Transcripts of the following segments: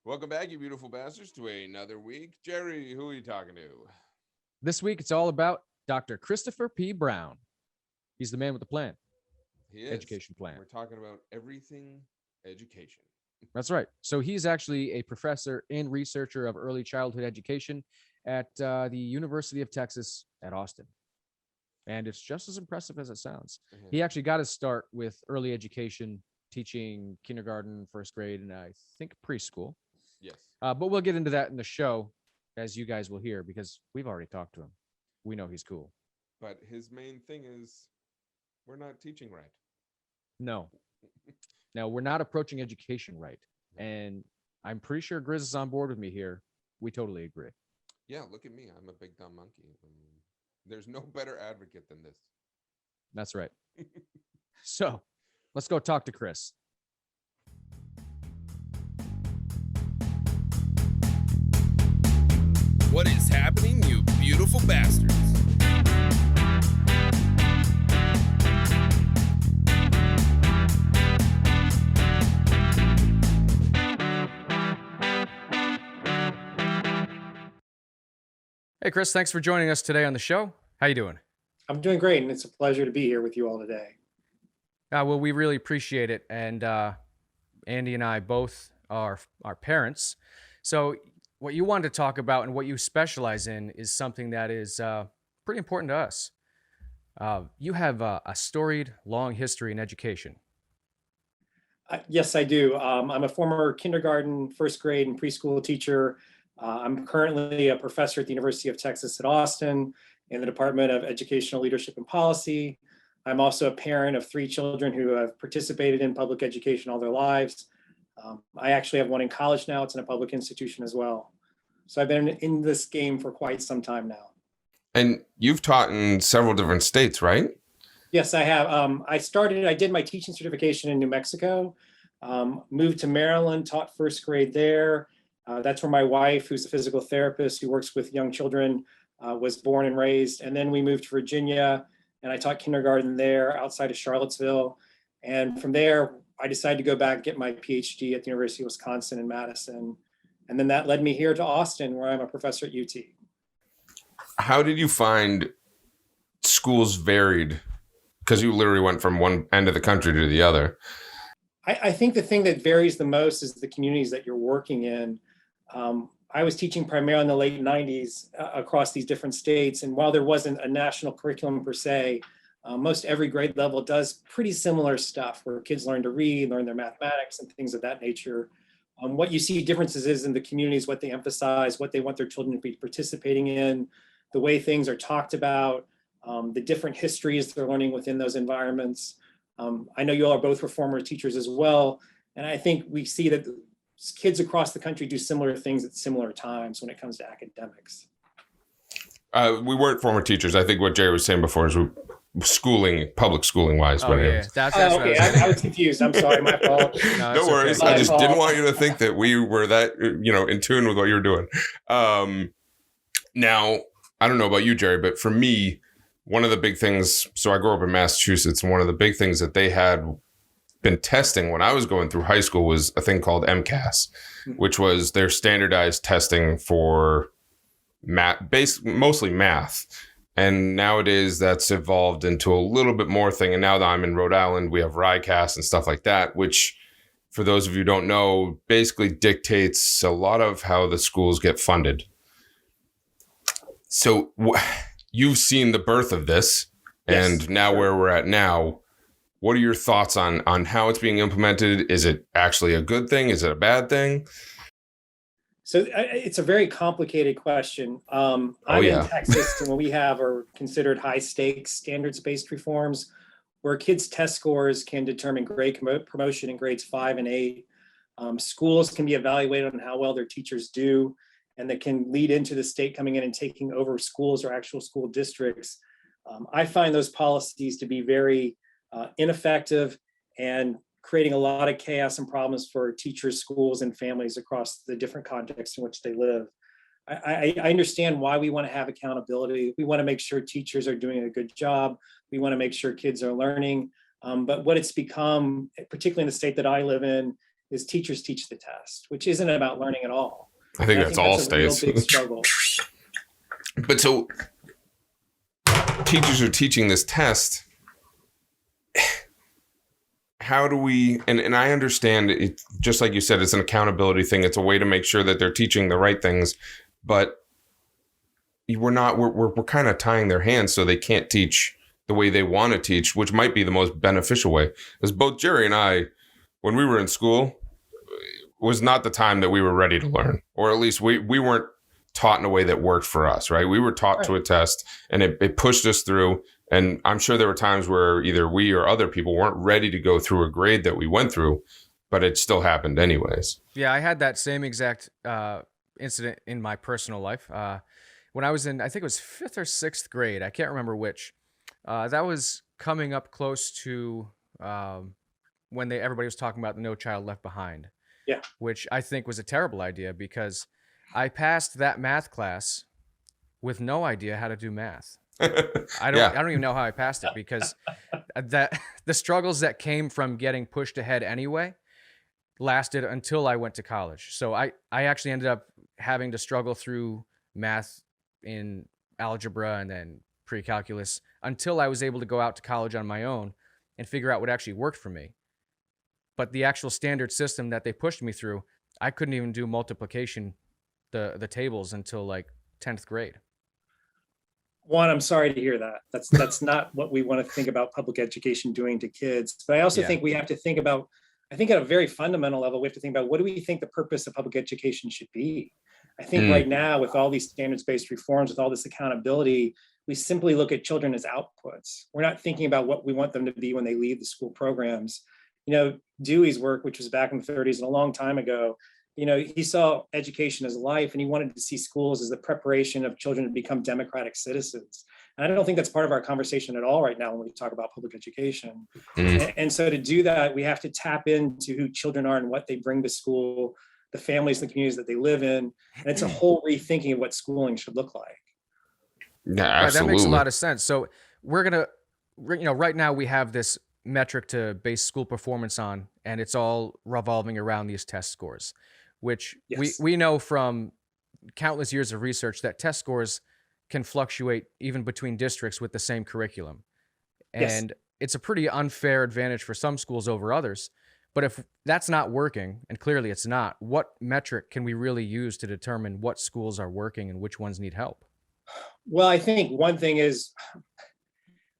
Welcome back, you beautiful bastards, to another week. Jerry, who are you talking to? This week, it's all about Dr. Christopher P. Brown. He's the man with the plan. He is. Education plan. We're talking about everything education. That's right. So he's actually a professor and researcher of early childhood education at the University of Texas at Austin. And it's just as impressive as it sounds. Mhm. He actually got his start with early education, teaching kindergarten, first grade, and I think preschool. Yes. But we'll get into that in the show, as you guys will hear, because we've already talked to him. We know he's cool. But his main thing is we're not teaching right. No. Now, we're not approaching education right. And I'm pretty sure Grizz is on board with me here. We totally agree. Yeah, look at me. I'm a big dumb monkey. There's no better advocate than this. That's right. So let's go talk to Chris. What is happening, you beautiful bastards? Hey, Chris, thanks for joining us today on the show. How you doing? I'm doing great, and it's a pleasure to be here with you all today. Well, we really appreciate it. And Andy and I both are parents. So what you wanted to talk about and what you specialize in is something that is pretty important to us. You have a storied, long history in education. Yes, I do. I'm a former kindergarten, first grade, and preschool teacher. I'm currently a professor at the University of Texas at Austin in the Department of Educational Leadership and Policy. I'm also a parent of 3 children who have participated in public education all their lives. I actually have one in college now. It's in a public institution as well. So I've been in this game for quite some time now. And you've taught in several different states, right? Yes, I have. I did my teaching certification in New Mexico, moved to Maryland, taught first grade there. That's where my wife, who's a physical therapist who works with young children, was born and raised. And then we moved to Virginia, and I taught kindergarten there outside of Charlottesville. And from there, I decided to go back and get my PhD at the University of Wisconsin in Madison. And then that led me here to Austin, where I'm a professor at UT. How did you find schools varied? Because you literally went from one end of the country to the other. I think the thing that varies the most is the communities that you're working in. I was teaching primarily in the late 90s across these different states. And while there wasn't a national curriculum per se, most every grade level does pretty similar stuff where kids learn to read, learn their mathematics and things of that nature. What you see differences is in the communities, what they emphasize, what they want their children to be participating in, the way things are talked about, the different histories they're learning within those environments. I know you all are both former teachers as well. And I think we see that kids across the country do similar things at similar times when it comes to academics. We weren't former teachers. I think what Jerry was saying before is schooling, public schooling wise. Oh, yeah. That's okay. I was confused. I'm sorry. My fault. No worries. Okay. I just didn't want you to think that we were that, in tune with what you were doing. Now, I don't know about you, Jerry, but for me, one of the big things, so I grew up in Massachusetts, and one of the big things that they had been testing when I was going through high school was a thing called MCAS, which was their standardized testing for mostly math. And nowadays that's evolved into a little bit more thing. And now that I'm in Rhode Island, we have RICAS and stuff like that, which for those of you who don't know, basically dictates a lot of how the schools get funded. So you've seen the birth of this, yes, and now sure. Where we're at now, what are your thoughts on how it's being implemented? Is it actually a good thing? Is it a bad thing? So it's a very complicated question. I'm in Texas, and what we have are considered high stakes standards-based reforms where kids' test scores can determine grade promotion in grades 5 and 8. Schools can be evaluated on how well their teachers do, and that can lead into the state coming in and taking over schools or actual school districts. I find those policies to be very ineffective and creating a lot of chaos and problems for teachers, schools, and families across the different contexts in which they live. I understand why we want to have accountability. We want to make sure teachers are doing a good job. We want to make sure kids are learning. But what it's become, particularly in the state that I live in, is teachers teach the test, which isn't about learning at all. I think that's all a real states. big struggle. But so teachers are teaching this test. How do we, and I understand it, just like you said, it's an accountability thing. It's a way to make sure that they're teaching the right things, but we're kind of tying their hands so they can't teach the way they want to teach, which might be the most beneficial way. As both Jerry and I, when we were in school, was not the time that we were ready to learn, or at least we weren't taught in a way that worked for us, right? We were taught to a test, and it pushed us through. And I'm sure there were times where either we or other people weren't ready to go through a grade that we went through, but it still happened anyways. Yeah, I had that same exact incident in my personal life. When I was in, I think it was 5th or 6th grade, I can't remember which. That was coming up close to when everybody was talking about the No Child Left Behind. Yeah. Which I think was a terrible idea, because I passed that math class with no idea how to do math. I don't even know how I passed it, because the struggles that came from getting pushed ahead anyway lasted until I went to college. So I actually ended up having to struggle through math in algebra and then pre-calculus until I was able to go out to college on my own and figure out what actually worked for me. But the actual standard system that they pushed me through, I couldn't even do multiplication, the tables, until like 10th grade. One, I'm sorry to hear that. That's not what we want to think about public education doing to kids. But I also think we have to think about, I think at a very fundamental level, we have to think about, what do we think the purpose of public education should be? I think right now, with all these standards-based reforms, with all this accountability, we simply look at children as outputs. We're not thinking about what we want them to be when they leave the school programs. Dewey's work, which was back in the 30s and a long time ago, he saw education as life, and he wanted to see schools as the preparation of children to become democratic citizens. And I don't think that's part of our conversation at all right now when we talk about public education. And so to do that, we have to tap into who children are and what they bring to school, the families and the communities that they live in. And it's a whole rethinking of what schooling should look like. Yeah, absolutely. That makes a lot of sense. So right now we have this metric to base school performance on, and it's all revolving around these test scores, which we know from countless years of research that test scores can fluctuate even between districts with the same curriculum. And it's a pretty unfair advantage for some schools over others. But if that's not working, and clearly it's not, what metric can we really use to determine what schools are working and which ones need help? Well, I think one thing is,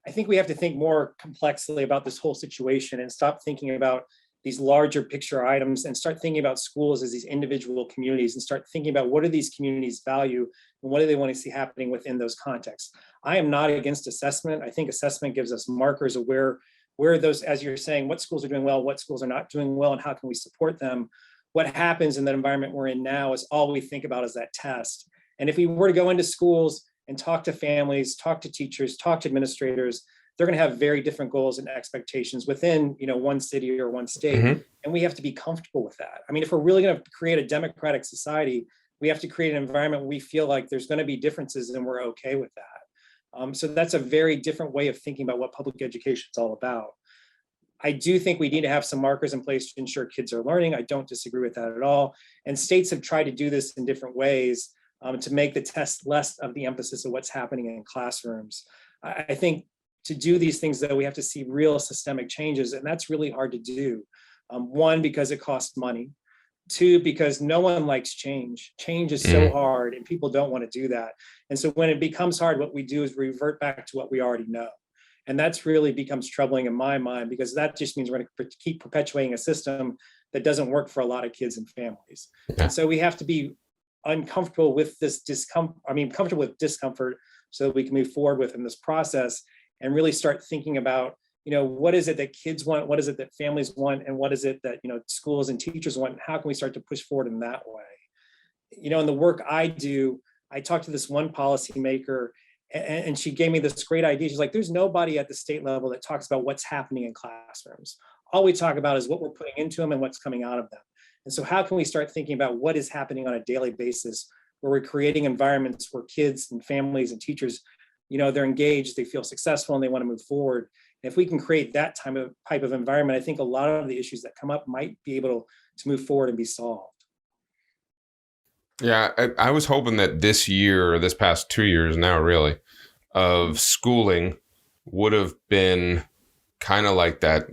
I think we have to think more complexly about this whole situation and stop thinking about these larger picture items and start thinking about schools as these individual communities, and start thinking about what do these communities value and what do they want to see happening within those contexts. I am not against assessment. I think assessment gives us markers of where those, as you're saying, what schools are doing well, what schools are not doing well, and how can we support them. What happens in that environment we're in now is all we think about is that test. And if we were to go into schools and talk to families, talk to teachers, talk to administrators, they're going to have very different goals and expectations within, one city or one state. And we have to be comfortable with that. I mean, if we're really going to create a democratic society, we have to create an environment where we feel like there's going to be differences and we're okay with that. So that's a very different way of thinking about what public education is all about. I do think we need to have some markers in place to ensure kids are learning. I don't disagree with that at all. And states have tried to do this in different ways to make the test less of the emphasis of what's happening in classrooms. I think to do these things, though, we have to see real systemic changes, and that's really hard to do. One, because it costs money. Two, because no one likes change. Change is so hard, and people don't want to do that. And so when it becomes hard, what we do is revert back to what we already know. And that's really becomes troubling in my mind, because that just means we're going to keep perpetuating a system that doesn't work for a lot of kids and families. And so we have to be uncomfortable with this comfortable with discomfort so that we can move forward within this process and really start thinking about, what is it that kids want? What is it that families want? And what is it that, schools and teachers want? And how can we start to push forward in that way? In the work I do, I talked to this one policymaker, and she gave me this great idea. She's like, there's nobody at the state level that talks about what's happening in classrooms. All we talk about is what we're putting into them and what's coming out of them. And so how can we start thinking about what is happening on a daily basis, where we're creating environments where kids and families and teachers, they're engaged, they feel successful, and they want to move forward. And if we can create that type of environment, I think a lot of the issues that come up might be able to move forward and be solved. Yeah, I was hoping that this year, or this past 2 years now, really, of schooling would have been kind of like that,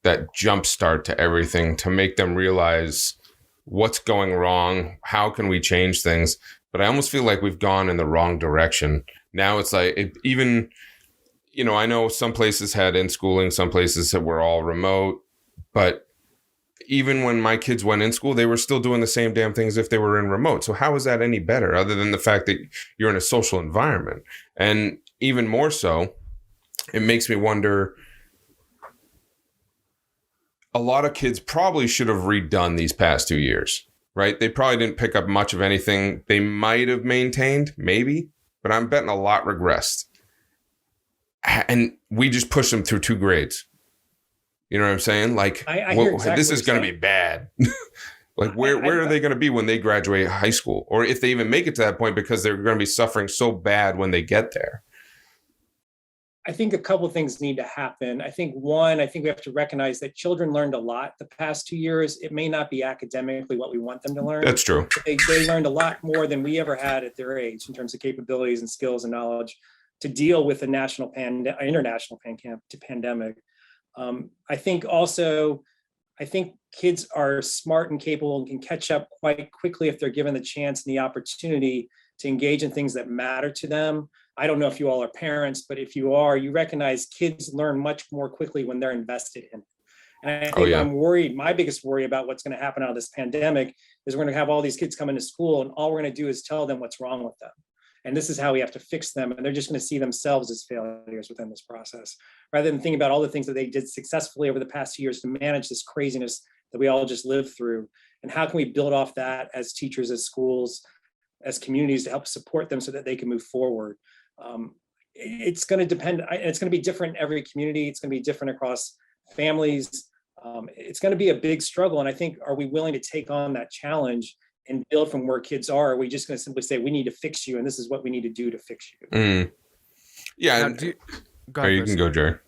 that jump start to everything to make them realize what's going wrong, how can we change things. But I almost feel like we've gone in the wrong direction. Now it's like, even, I know some places had in schooling, some places that were all remote, but even when my kids went in school, they were still doing the same damn things if they were in remote. So how is that any better other than the fact that you're in a social environment? And even more so, it makes me wonder, a lot of kids probably should have redone these past 2 years, right? They probably didn't pick up much of anything. They might have maintained, maybe, but I'm betting a lot regressed. And we just pushed them through 2 grades. You know what I'm saying? Like, I hear exactly this is going to be bad. Like, where are they going to be when they graduate high school? Or if they even make it to that point, because they're going to be suffering so bad when they get there. I think a couple of things need to happen. I think one, we have to recognize that children learned a lot the past 2 years. It may not be academically what we want them to learn. That's true. They learned a lot more than we ever had at their age in terms of capabilities and skills and knowledge to deal with the international pandemic. I think kids are smart and capable and can catch up quite quickly if they're given the chance and the opportunity to engage in things that matter to them. I don't know if you all are parents, but if you are, you recognize kids learn much more quickly when they're invested in it. And I think I'm worried, my biggest worry about what's going to happen out of this pandemic is we're going to have all these kids come into school and all we're going to do is tell them what's wrong with them. And this is how we have to fix them. And they're just going to see themselves as failures within this process, rather than thinking about all the things that they did successfully over the past 2 years to manage this craziness that we all just lived through. And how can we build off that as teachers, as schools, as communities to help support them so that they can move forward. It's going to depend. It's going to be different in every community. It's going to be different across families. It's going to be a big struggle. And I think, are we willing to take on that challenge and build from where kids are? Are we just going to simply say, we need to fix you, and this is what we need to do to fix you? Yeah. Now, you can go, Jerry.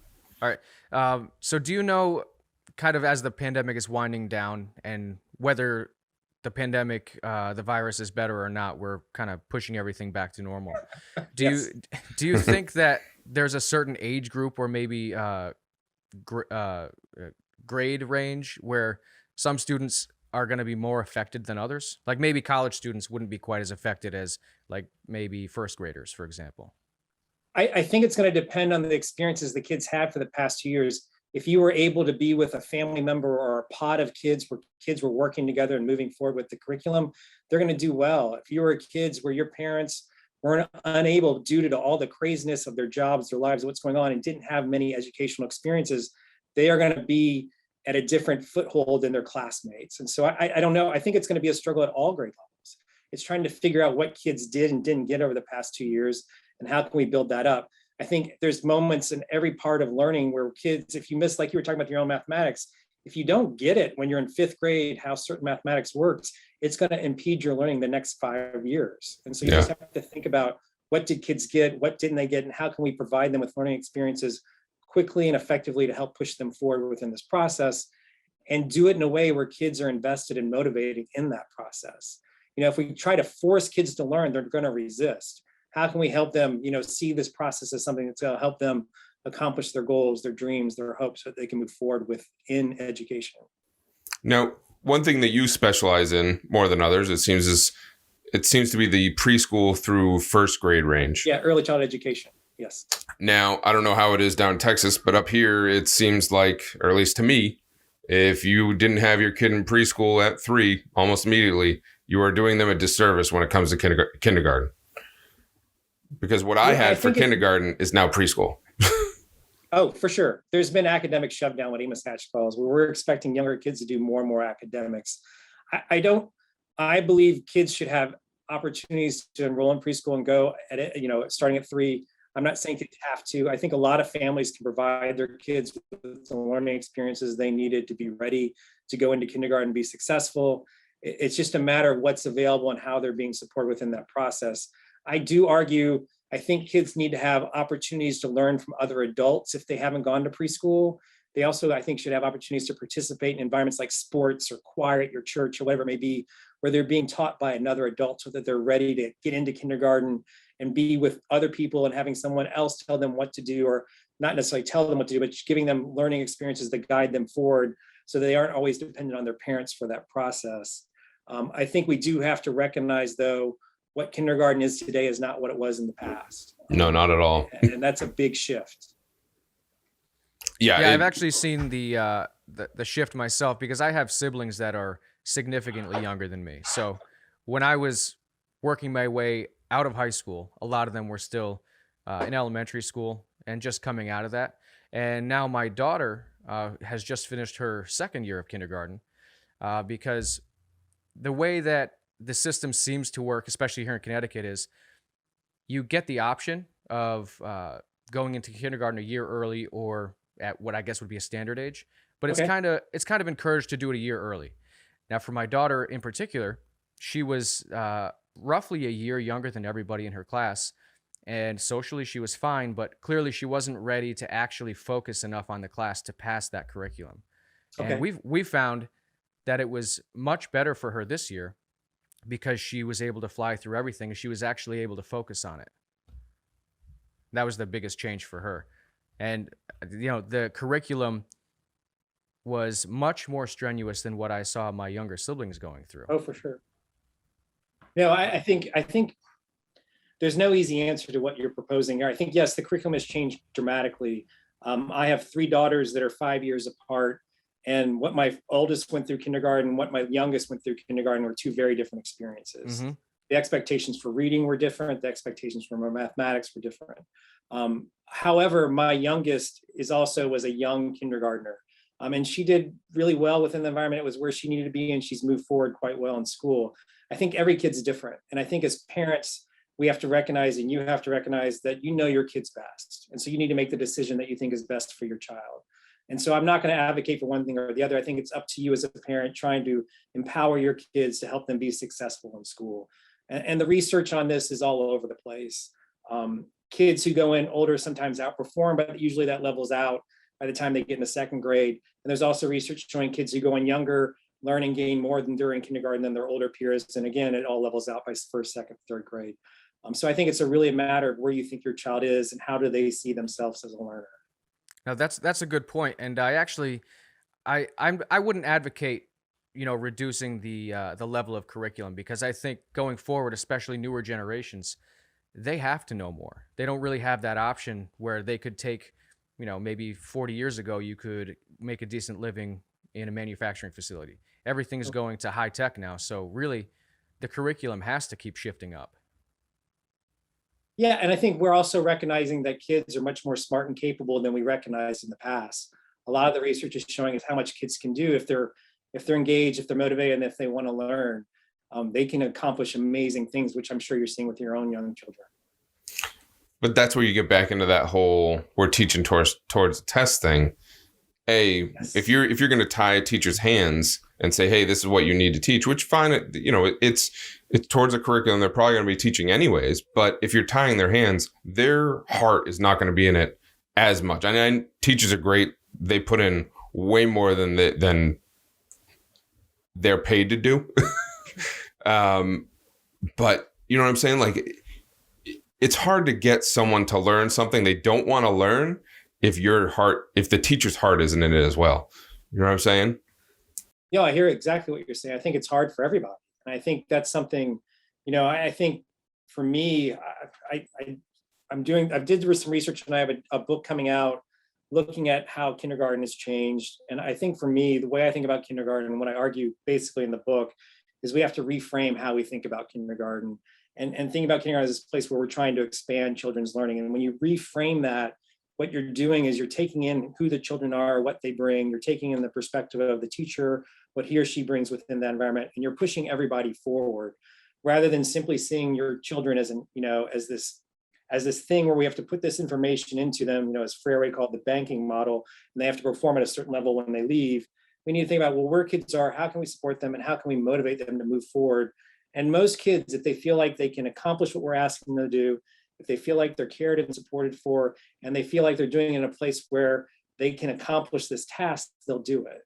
All right. So do you know, kind of as the pandemic is winding down, and whether the pandemic, the virus is better or not, we're kind of pushing everything back to normal. Do you think that there's a certain age group or maybe grade range where some students are going to be more affected than others? Like maybe college students wouldn't be quite as affected as like maybe first graders, for example. I think it's going to depend on the experiences the kids had for the past 2 years. If you were able to be with a family member or a pod of kids where kids were working together and moving forward with the curriculum, they're going to do well. If you were kids where your parents weren't unable, due to all the craziness of their jobs, their lives, what's going on, and didn't have many educational experiences, they are going to be at a different foothold than their classmates. And so I don't know. I think it's going to be a struggle at all grade levels. It's trying to figure out what kids did and didn't get over the past 2 years, and how can we build that up. I think there's moments in every part of learning where kids, if you miss, like you were talking about your own mathematics, if you don't get it when you're in 5th grade, how certain mathematics works, it's going to impede your learning the next 5 years. And so you just have to think about, what did kids get? What didn't they get? And how can we provide them with learning experiences quickly and effectively to help push them forward within this process, and do it in a way where kids are invested and motivated in that process. If we try to force kids to learn, they're going to resist. How can we help them, see this process as something that's going to help them accomplish their goals, their dreams, their hopes, so that they can move forward within education? Now, one thing that you specialize in more than others, it seems to be the preschool through 1st grade range. Yeah, early childhood education. Yes. Now, I don't know how it is down in Texas, but up here, it seems like, or at least to me, if you didn't have your kid in preschool at 3, almost immediately, you are doing them a disservice when it comes to kindergarten. Because what I had for kindergarten is now preschool. Oh, for sure. There's been academic shutdown, what Amos Hatch calls, where we're expecting younger kids to do more and more academics. I believe kids should have opportunities to enroll in preschool and go at it, starting at 3. I'm not saying kids have to. I think a lot of families can provide their kids with the learning experiences they needed to be ready to go into kindergarten and be successful. It's just a matter of what's available and how they're being supported within that process. I do argue, I think kids need to have opportunities to learn from other adults if they haven't gone to preschool, They also, I think, should have opportunities to participate in environments like sports or choir at your church or whatever it may be, where they're being taught by another adult so that they're ready to get into kindergarten and be with other people and having someone else tell them what to do, or not necessarily tell them what to do, but giving them learning experiences that guide them forward so they aren't always dependent on their parents for that process. I think we do have to recognize, though, what kindergarten is today is not what it was in the past. No, not at all. And that's a big shift. Yeah, I've actually seen the shift myself, because I have siblings that are significantly younger than me. So when I was working my way out of high school, a lot of them were still in elementary school and just coming out of that. And now my daughter has just finished her second year of kindergarten, because the way that the system seems to work, especially here in Connecticut, is you get the option of going into kindergarten a year early, or at what I guess would be a standard age, but it's kind of encouraged to do it a year early. Now, for my daughter in particular, she was roughly a year younger than everybody in her class, and socially she was fine, but clearly she wasn't ready to actually focus enough on the class to pass that curriculum. And we've found that it was much better for her this year, because she was able to fly through everything and she was actually able to focus on it. That was the biggest change for her. And, the curriculum was much more strenuous than what I saw my younger siblings going through. Oh, for sure. No, I think there's no easy answer to what you're proposing here. I think, yes, the curriculum has changed dramatically. I have 3 daughters that are 5 years apart. And what my oldest went through kindergarten, what my youngest went through kindergarten, were 2 very different experiences. Mm-hmm. The expectations for reading were different. The expectations for mathematics were different. However, my youngest was a young kindergartner. And she did really well within the environment. It was where she needed to be, and she's moved forward quite well in school. I think every kid's different. And I think as parents, we have to recognize, and you have to recognize, that you know your kids best. And so you need to make the decision that you think is best for your child. And so I'm not going to advocate for one thing or the other. I think it's up to you as a parent trying to empower your kids to help them be successful in school. And the research on this is all over the place. Kids who go in older sometimes outperform, but usually that levels out by the time they get into 2nd grade. And there's also research showing kids who go in younger learn and gain more than during kindergarten than their older peers. And again, it all levels out by 1st, 2nd, 3rd grade. So I think it's really a matter of where you think your child is and how do they see themselves as a learner. Now that's a good point, and I wouldn't advocate reducing the level of curriculum, because I think going forward, especially newer generations, they have to know more. They don't really have that option where they could take, maybe 40 years ago you could make a decent living in a manufacturing facility. Everything's going to high tech now, so really the curriculum has to keep shifting up. Yeah, and I think we're also recognizing that kids are much more smart and capable than we recognized in the past. A lot of the research is showing us how much kids can do if they're engaged, if they're motivated, and if they want to learn. They can accomplish amazing things, which I'm sure you're seeing with your own young children. But that's where you get back into that whole we're teaching towards the test thing. Yes. If you're going to tie a teacher's hands and say, hey, this is what you need to teach, which fine, it's towards a curriculum they're probably going to be teaching anyways. But if you're tying their hands, their heart is not going to be in it as much. I mean, teachers are great. They put in way more than they're paid to do. But you know what I'm saying? Like, it's hard to get someone to learn something they don't want to learn if the teacher's heart isn't in it as well. You know what I'm saying? Yeah, I hear exactly what you're saying. I think it's hard for everybody. And I think that's something, I think for me, I did some research, and I have a book coming out looking at how kindergarten has changed. And I think for me, the way I think about kindergarten, and what I argue basically in the book, is we have to reframe how we think about kindergarten and think about kindergarten as this place where we're trying to expand children's learning. And when you reframe that, what you're doing is you're taking in who the children are, what they bring, you're taking in the perspective of the teacher, what he or she brings within that environment, and you're pushing everybody forward rather than simply seeing your children as this thing where we have to put this information into them, as Freire called the banking model, and they have to perform at a certain level when they leave. We need to think about, well, where kids are, how can we support them, and how can we motivate them to move forward? And most kids, if they feel like they can accomplish what we're asking them to do, if they feel like they're cared and supported for, and they feel like they're doing it in a place where they can accomplish this task, they'll do it.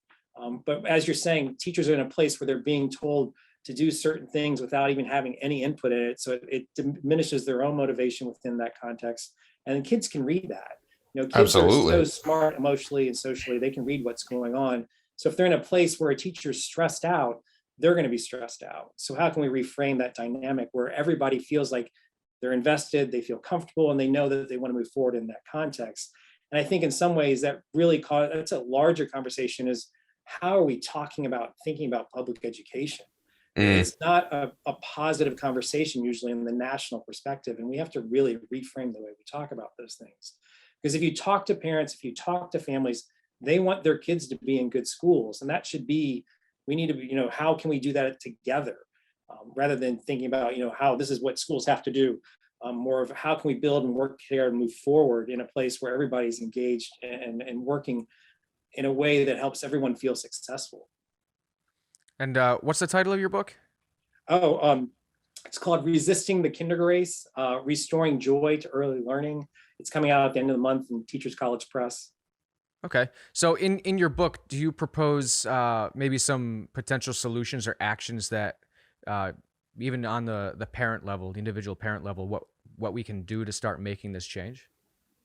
But as you're saying, teachers are in a place where they're being told to do certain things without even having any input in it. So it diminishes their own motivation within that context. And kids can read that. Kids Absolutely. are so smart emotionally and socially, they can read what's going on. So if they're in a place where a teacher's stressed out, they're going to be stressed out. So how can we reframe that dynamic where everybody feels like they're invested, they feel comfortable, and they know that they want to move forward in that context? And I think in some ways that really that's a larger conversation, is how are we thinking about public education? It's not a positive conversation usually in the national perspective. And we have to really reframe the way we talk about those things. Because if you talk to parents, if you talk to families, they want their kids to be in good schools. And that should be, we need to be, how can we do that together? Rather than thinking about, how this is what schools have to do. More of how can we build and work here and move forward in a place where everybody's engaged and working in a way that helps everyone feel successful. And what's the title of your book? It's called Resisting the Kindergarten, Restoring Joy to Early Learning. It's coming out at the end of the month in Teachers College Press. Okay. So in your book, do you propose maybe some potential solutions or actions that even on the parent level, the individual parent level, what we can do to start making this change?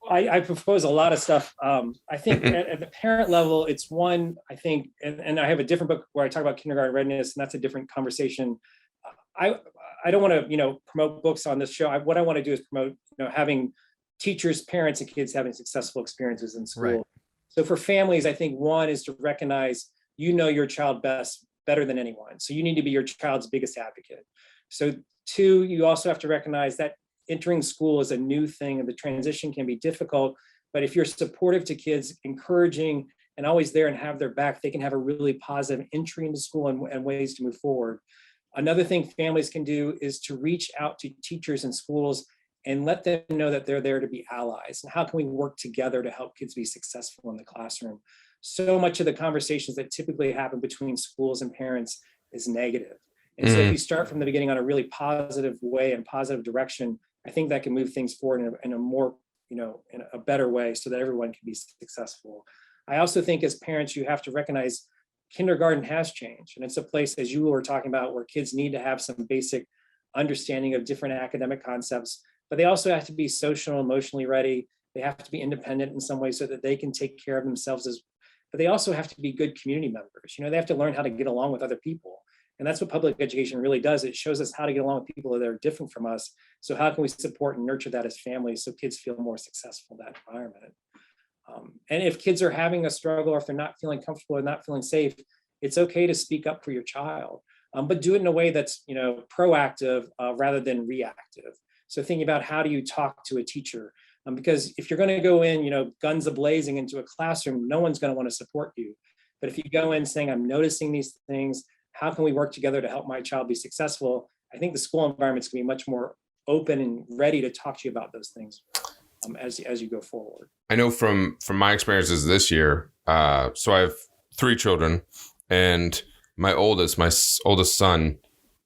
I propose a lot of stuff. I think at the parent level, it's one, I think, and I have a different book where I talk about kindergarten readiness, and that's a different conversation. I don't want to, promote books on this show. What I want to do is promote, having teachers, parents, and kids having successful experiences in school. Right. So for families, I think one is to recognize, your child better than anyone. So you need to be your child's biggest advocate. So two, you also have to recognize that entering school is a new thing and the transition can be difficult. But if you're supportive to kids, encouraging and always there and have their back, they can have a really positive entry into school and ways to move forward. Another thing families can do is to reach out to teachers and schools and let them know that they're there to be allies. And how can we work together to help kids be successful in the classroom? So much of the conversations that typically happen between schools and parents is negative. And so if you start from the beginning on a really positive way and positive direction, I think that can move things forward in a more, in a better way so that everyone can be successful. I also think as parents, you have to recognize kindergarten has changed. And it's a place, as you were talking about, where kids need to have some basic understanding of different academic concepts, but they also have to be social, emotionally ready. They have to be independent in some way so that they can take care of themselves but they also have to be good community members. They have to learn how to get along with other people. And that's what public education really does. It shows us how to get along with people that are different from us. So how can we support and nurture that as families so kids feel more successful in that environment? And if kids are having a struggle or if they're not feeling comfortable or not feeling safe, it's okay to speak up for your child, but do it in a way that's proactive rather than reactive. So thinking about how do you talk to a teacher? Because if you're going to go in, guns a-blazing into a classroom, no one's going to want to support you. But if you go in saying, I'm noticing these things, how can we work together to help my child be successful? I think the school environment's going to be much more open and ready to talk to you about those things as you go forward. I know from my experiences this year, so I have 3 children, and my oldest son,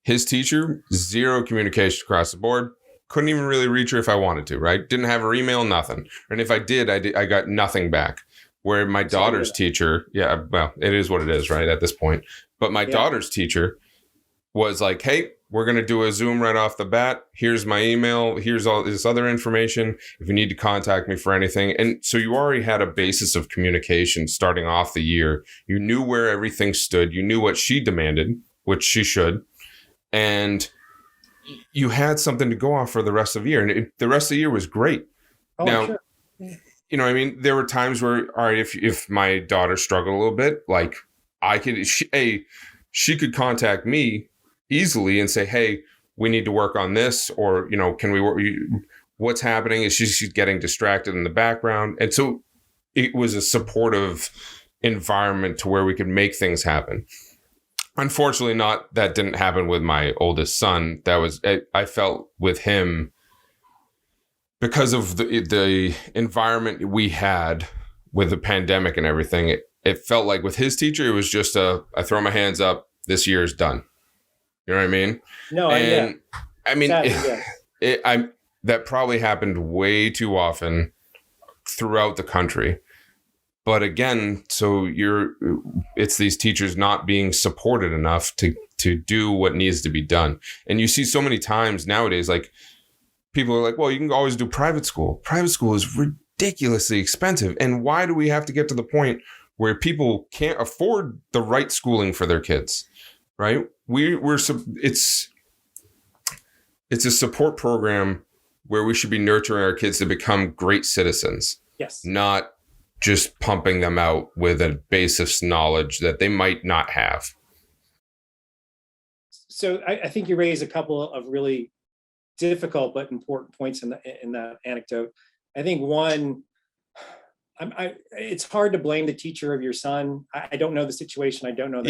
his teacher, 0 communication across the board. Couldn't even really reach her if I wanted to, right? Didn't have her email, nothing. And if I did, I got nothing back. Where my daughter's teacher, well, it is what it is, right, at this point. But my daughter's teacher was like, hey, we're going to do a Zoom right off the bat. Here's my email. Here's all this other information if you need to contact me for anything. And so you already had a basis of communication starting off the year. You knew where everything stood. You knew what she demanded, which she should. And you had something to go off for the rest of the year. And the rest of the year was great. Oh, now, sure. There were times where, all right, if my daughter struggled a little bit, like she could contact me easily and say, hey, we need to work on this, or, can we work? What's happening? Is she's getting distracted in the background? And so it was a supportive environment to where we could make things happen. Unfortunately, that didn't happen with my oldest son. I felt with him, because of the environment we had with the pandemic and everything, it felt like with his teacher, it was just I throw my hands up, this year is done. You know what I mean? No, I mean, sadly, that probably happened way too often throughout the country. But again, so it's these teachers not being supported enough to do what needs to be done. And you see so many times nowadays, like people are like, well, you can always do private school. Private school is ridiculously expensive. And why do we have to get to the point where people can't afford the right schooling for their kids? Right? It's a support program where we should be nurturing our kids to become great citizens. Yes. Not just pumping them out with a base of knowledge that they might not have. So I think you raise a couple of really difficult but important points in that anecdote. I think one, it's hard to blame the teacher of your son. I don't know the situation. I don't know.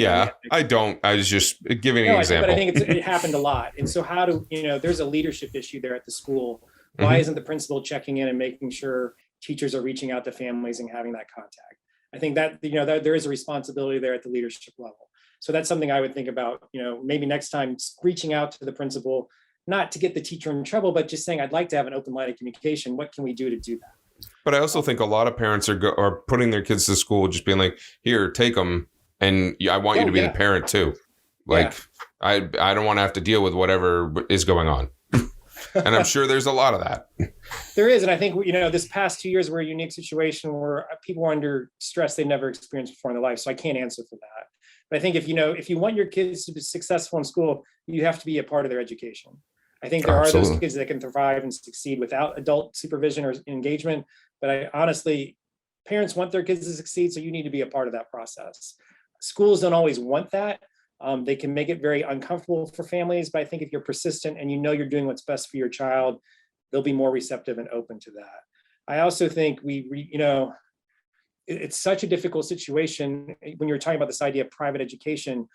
I don't. I was just giving an example. But I think it happened a lot. And so there's a leadership issue there at the school. Why isn't the principal checking in and making sure teachers are reaching out to families and having that contact? I think that, that there is a responsibility there at the leadership level. So that's something I would think about, maybe next time reaching out to the principal, not to get the teacher in trouble, but just saying, I'd like to have an open line of communication. What can we do to do that? But I also think a lot of parents are putting their kids to school, just being like, here, take them. And I want you to be the parent too. Like, I don't want to have to deal with whatever is going on. And I'm sure there's a lot of that. There is. And I think, this past 2 years were a unique situation where people were under stress they've never experienced before in their life. So I can't answer for that. But I think if you want your kids to be successful in school, you have to be a part of their education. I think there are those kids that can thrive and succeed without adult supervision or engagement. But honestly, parents want their kids to succeed, so you need to be a part of that process. Schools don't always want that. They can make it very uncomfortable for families, but I think if you're persistent and you're doing what's best for your child, they'll be more receptive and open to that. I also think it's such a difficult situation when you're talking about this idea of private education.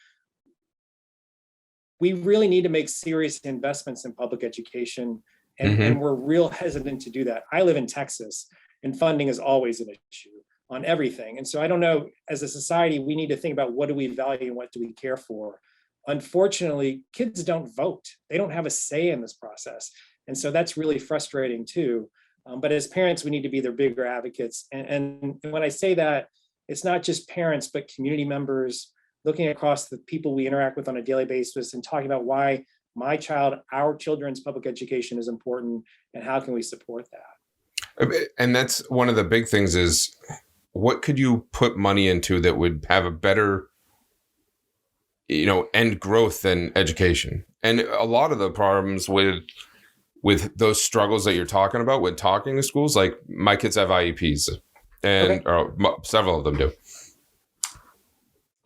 We really need to make serious investments in public education, and we're real hesitant to do that. I live in Texas, and funding is always an issue on everything. And so I don't know, as a society, we need to think about what do we value and what do we care for. Unfortunately, kids don't vote. They don't have a say in this process. And so that's really frustrating too. But as parents, we need to be their bigger advocates. And when I say that, it's not just parents, but community members, looking across the people we interact with on a daily basis and talking about why our children's public education is important and how can we support that. And that's one of the big things is, what could you put money into that would have a better, end growth than education? And a lot of the problems with those struggles that you're talking about with talking to schools, like my kids have IEPs, and several of them do.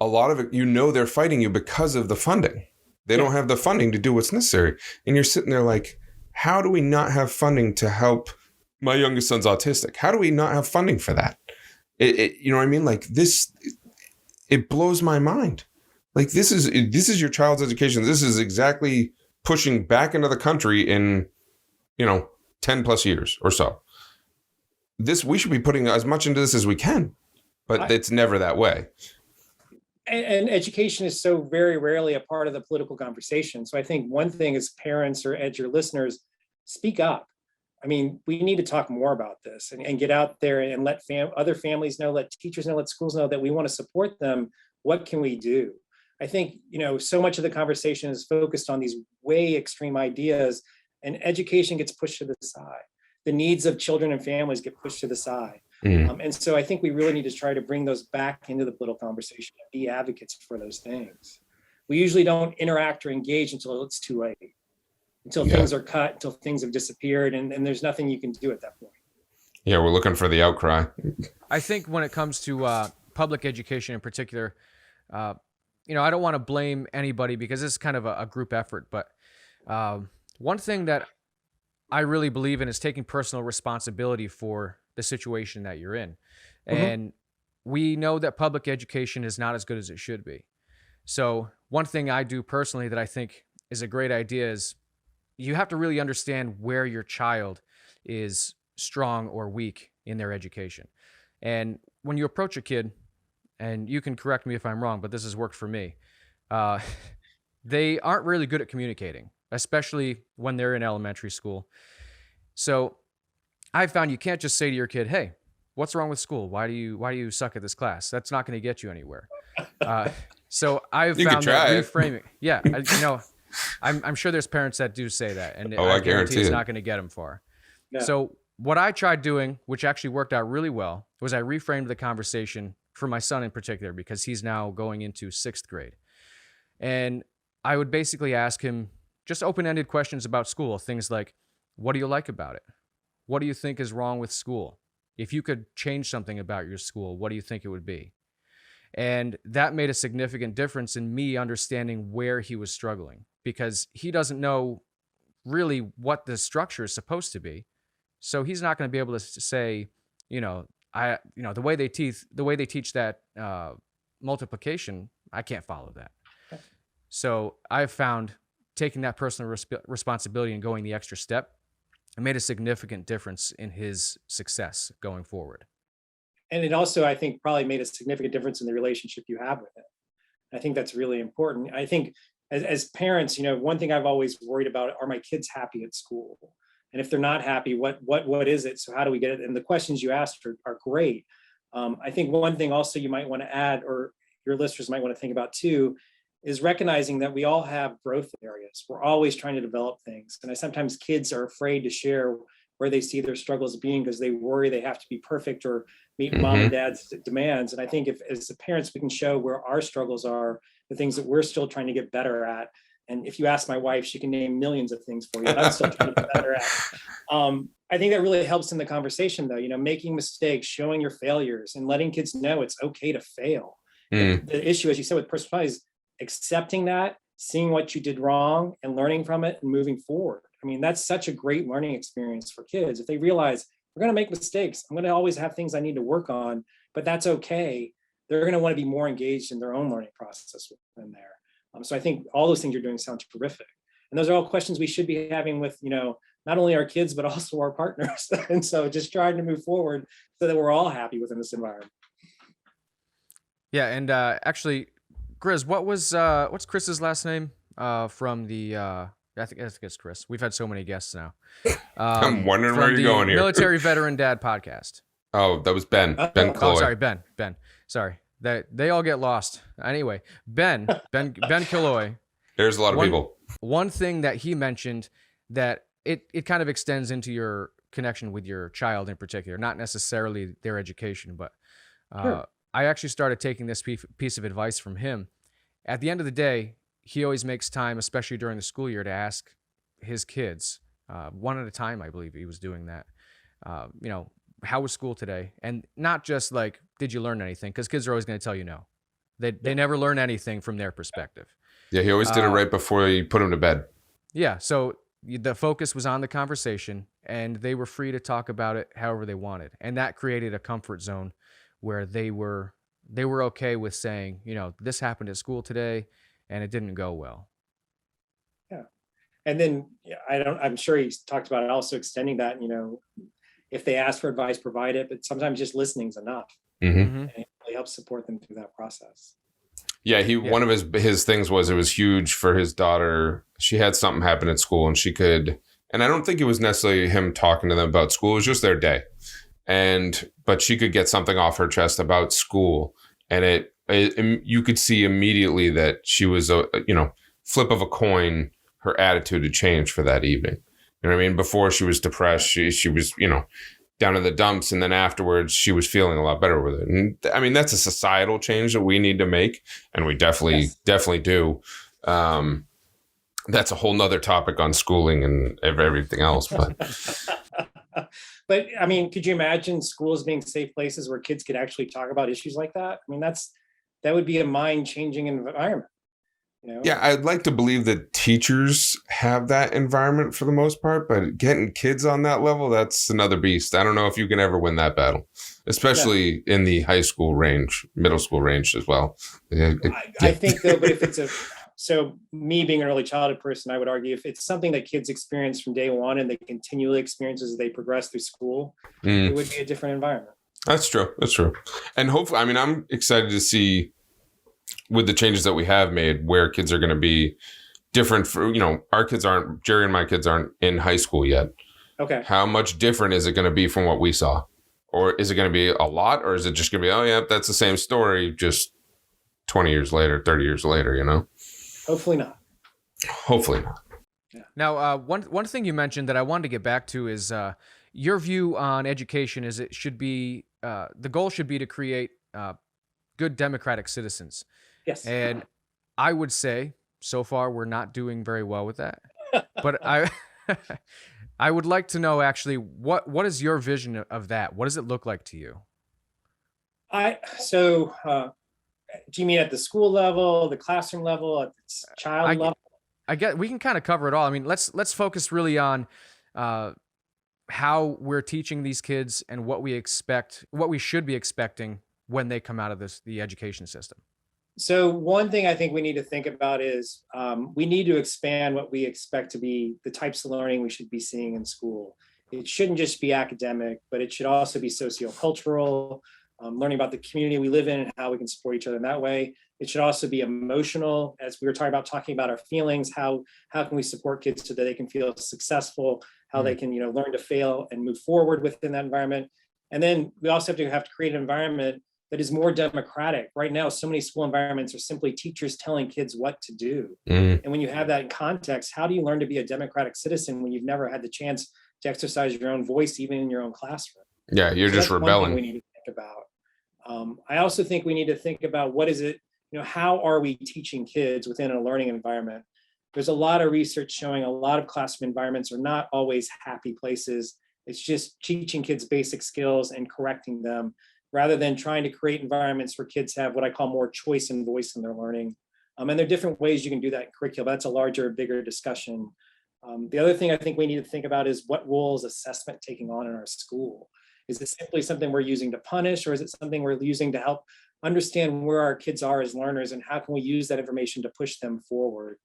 A lot of it, they're fighting you because of the funding. They don't have the funding to do what's necessary. And you're sitting there like, how do we not have funding to help? My youngest son's autistic. How do we not have funding for that? You know what I mean? Like this, it blows my mind. Like this is your child's education. This is exactly pushing back into the country in, 10 plus years or so. We should be putting as much into this as we can, but it's never that way. And education is so very rarely a part of the political conversation. So I think one thing as parents or as your listeners, speak up. I mean, we need to talk more about this and get out there and let other families know, let teachers know, let schools know that we want to support them. What can we do? I think, so much of the conversation is focused on these way extreme ideas, and education gets pushed to the side. The needs of children and families get pushed to the side. And so I think we really need to try to bring those back into the political conversation and be advocates for those things. We usually don't interact or engage until it's too late. Until things are cut, until things have disappeared, and there's nothing you can do at that point. Yeah, we're looking for the outcry. I think when it comes to public education in particular, I don't want to blame anybody because it's kind of a group effort. But one thing that I really believe in is taking personal responsibility for the situation that you're in. And we know that public education is not as good as it should be. So one thing I do personally that I think is a great idea is you have to really understand where your child is strong or weak in their education. And when you approach a kid, and you can correct me if I'm wrong, but this has worked for me, they aren't really good at communicating, especially when they're in elementary school. So I found you can't just say to your kid, hey, what's wrong with school? Why do you suck at this class? That's not going to get you anywhere. So I've found that reframing. Yeah, I'm sure there's parents that do say that, and I guarantee it's not going to get them far. Yeah. So what I tried doing, which actually worked out really well, was I reframed the conversation for my son in particular, because he's now going into 6th grade. And I would basically ask him just open-ended questions about school, things like, what do you like about it? What do you think is wrong with school? If you could change something about your school, what do you think it would be? And that made a significant difference in me understanding where he was struggling, because he doesn't know really what the structure is supposed to be. So he's not going to be able to say, the way they teach that multiplication, I can't follow that. So I've found taking that personal responsibility and going the extra step, it made a significant difference in his success going forward. And it also, I think, probably made a significant difference in the relationship you have with him. I think that's really important. I think as parents, one thing I've always worried about, are my kids happy at school? And if they're not happy, what is it? So how do we get it? And the questions you asked are great. I think one thing also you might want to add, or your listeners might want to think about too, is recognizing that we all have growth areas. We're always trying to develop things. And sometimes kids are afraid to share where they see their struggles being, because they worry they have to be perfect or meet mom and dad's demands. And I think if, as the parents, we can show where our struggles are, the things that we're still trying to get better at. And if you ask my wife, she can name millions of things for you that I'm still trying to get better at. I think that really helps in the conversation, though, making mistakes, showing your failures, and letting kids know it's okay to fail. The issue, as you said, with personal is accepting that, seeing what you did wrong and learning from it and moving forward. I mean, that's such a great learning experience for kids. If they realize we're going to make mistakes, I'm going to always have things I need to work on, but that's okay. They're going to want to be more engaged in their own learning process within there. So I think all those things you're doing sound terrific. And those are all questions we should be having with, not only our kids, but also our partners. And so just trying to move forward so that we're all happy within this environment. Yeah. And actually, Grizz, what's Chris's last name from the, I think it's Chris. We've had so many guests now. I'm wondering where you're going here. Military Veteran Dad podcast. Oh, that was Ben. Ben Chloe. Oh, sorry, Ben. Sorry. They all get lost. Anyway, Ben Killoy. There's a lot of people. One thing that he mentioned that it kind of extends into your connection with your child in particular, not necessarily their education, but sure. I actually started taking this piece of advice from him. At the end of the day, he always makes time, especially during the school year, to ask his kids, one at a time, I believe he was doing that, how was school today? And not just like, did you learn anything? Because kids are always going to tell you no. They never learn anything from their perspective. Yeah, he always did it right before you put him to bed. Yeah, so the focus was on the conversation, and they were free to talk about it however they wanted. And that created a comfort zone where they were okay with saying, this happened at school today, and it didn't go well. Yeah. And then I'm sure he's talked about it, also extending that, if they ask for advice, provide it, but sometimes just listening is enough. And it really helps support them through that process. Yeah, one of his things was, it was huge for his daughter. She had something happen at school, and she could, and I don't think it was necessarily him talking to them about school, it was just their day. But she could get something off her chest about school, and you could see immediately that she was flip of a coin, her attitude had changed for that evening. You know what I mean? Before, she was depressed. She was, down in the dumps. And then afterwards, she was feeling a lot better with it. And I mean, that's a societal change that we need to make. And we definitely do. That's a whole nother topic on schooling and everything else. But but I mean, could you imagine schools being safe places where kids could actually talk about issues like that? I mean, that would be a mind-changing environment. Yeah, I'd like to believe that teachers have that environment for the most part, but getting kids on that level, that's another beast. I don't know if you can ever win that battle, especially in the high school range, middle school range as well. I think though, but if so me being an early childhood person, I would argue if it's something that kids experience from day one and they continually experience as they progress through school, it would be a different environment. That's true. And hopefully, I mean, I'm excited to see, with the changes that we have made, where kids are going to be different for, Jerry and my kids aren't in high school yet. Okay. How much different is it going to be from what we saw? Or is it going to be a lot? Or is it just going to be, oh, yeah, that's the same story, just 20 years later, 30 years later, you know? Hopefully not. Hopefully not. Yeah. Now, one thing you mentioned that I wanted to get back to is your view on education is it should be, the goal should be to create good democratic citizens. Yes. And I would say so far we're not doing very well with that. But I would like to know actually what is your vision of that? What does it look like to you? Do you mean at the school level, the classroom level, at the child level? I get we can kind of cover it all. I mean, let's focus really on how we're teaching these kids and what we expect, what we should be expecting when they come out of the education system. So one thing I think we need to think about is we need to expand what we expect to be the types of learning we should be seeing in school. It shouldn't just be academic, but it should also be sociocultural, learning about the community we live in and how we can support each other in that way. It should also be emotional, as we were talking about our feelings. How can we support kids so that they can feel successful, how they can learn to fail and move forward within that environment. And then we also have to create an environment that is more democratic. Right now, so many school environments are simply teachers telling kids what to do. And when you have that in context, how do you learn to be a democratic citizen when you've never had the chance to exercise your own voice, even in your own classroom? Yeah, you're just rebelling. We need to think about. I also think we need to think about what is it, how are we teaching kids within a learning environment? There's a lot of research showing a lot of classroom environments are not always happy places. It's just teaching kids basic skills and correcting them, rather than trying to create environments where kids have what I call more choice and voice in their learning. And there are different ways you can do that in curriculum. That's a larger, bigger discussion. The other thing I think we need to think about is what role is assessment taking on in our school? Is it simply something we're using to punish, or is it something we're using to help understand where our kids are as learners and how can we use that information to push them forward?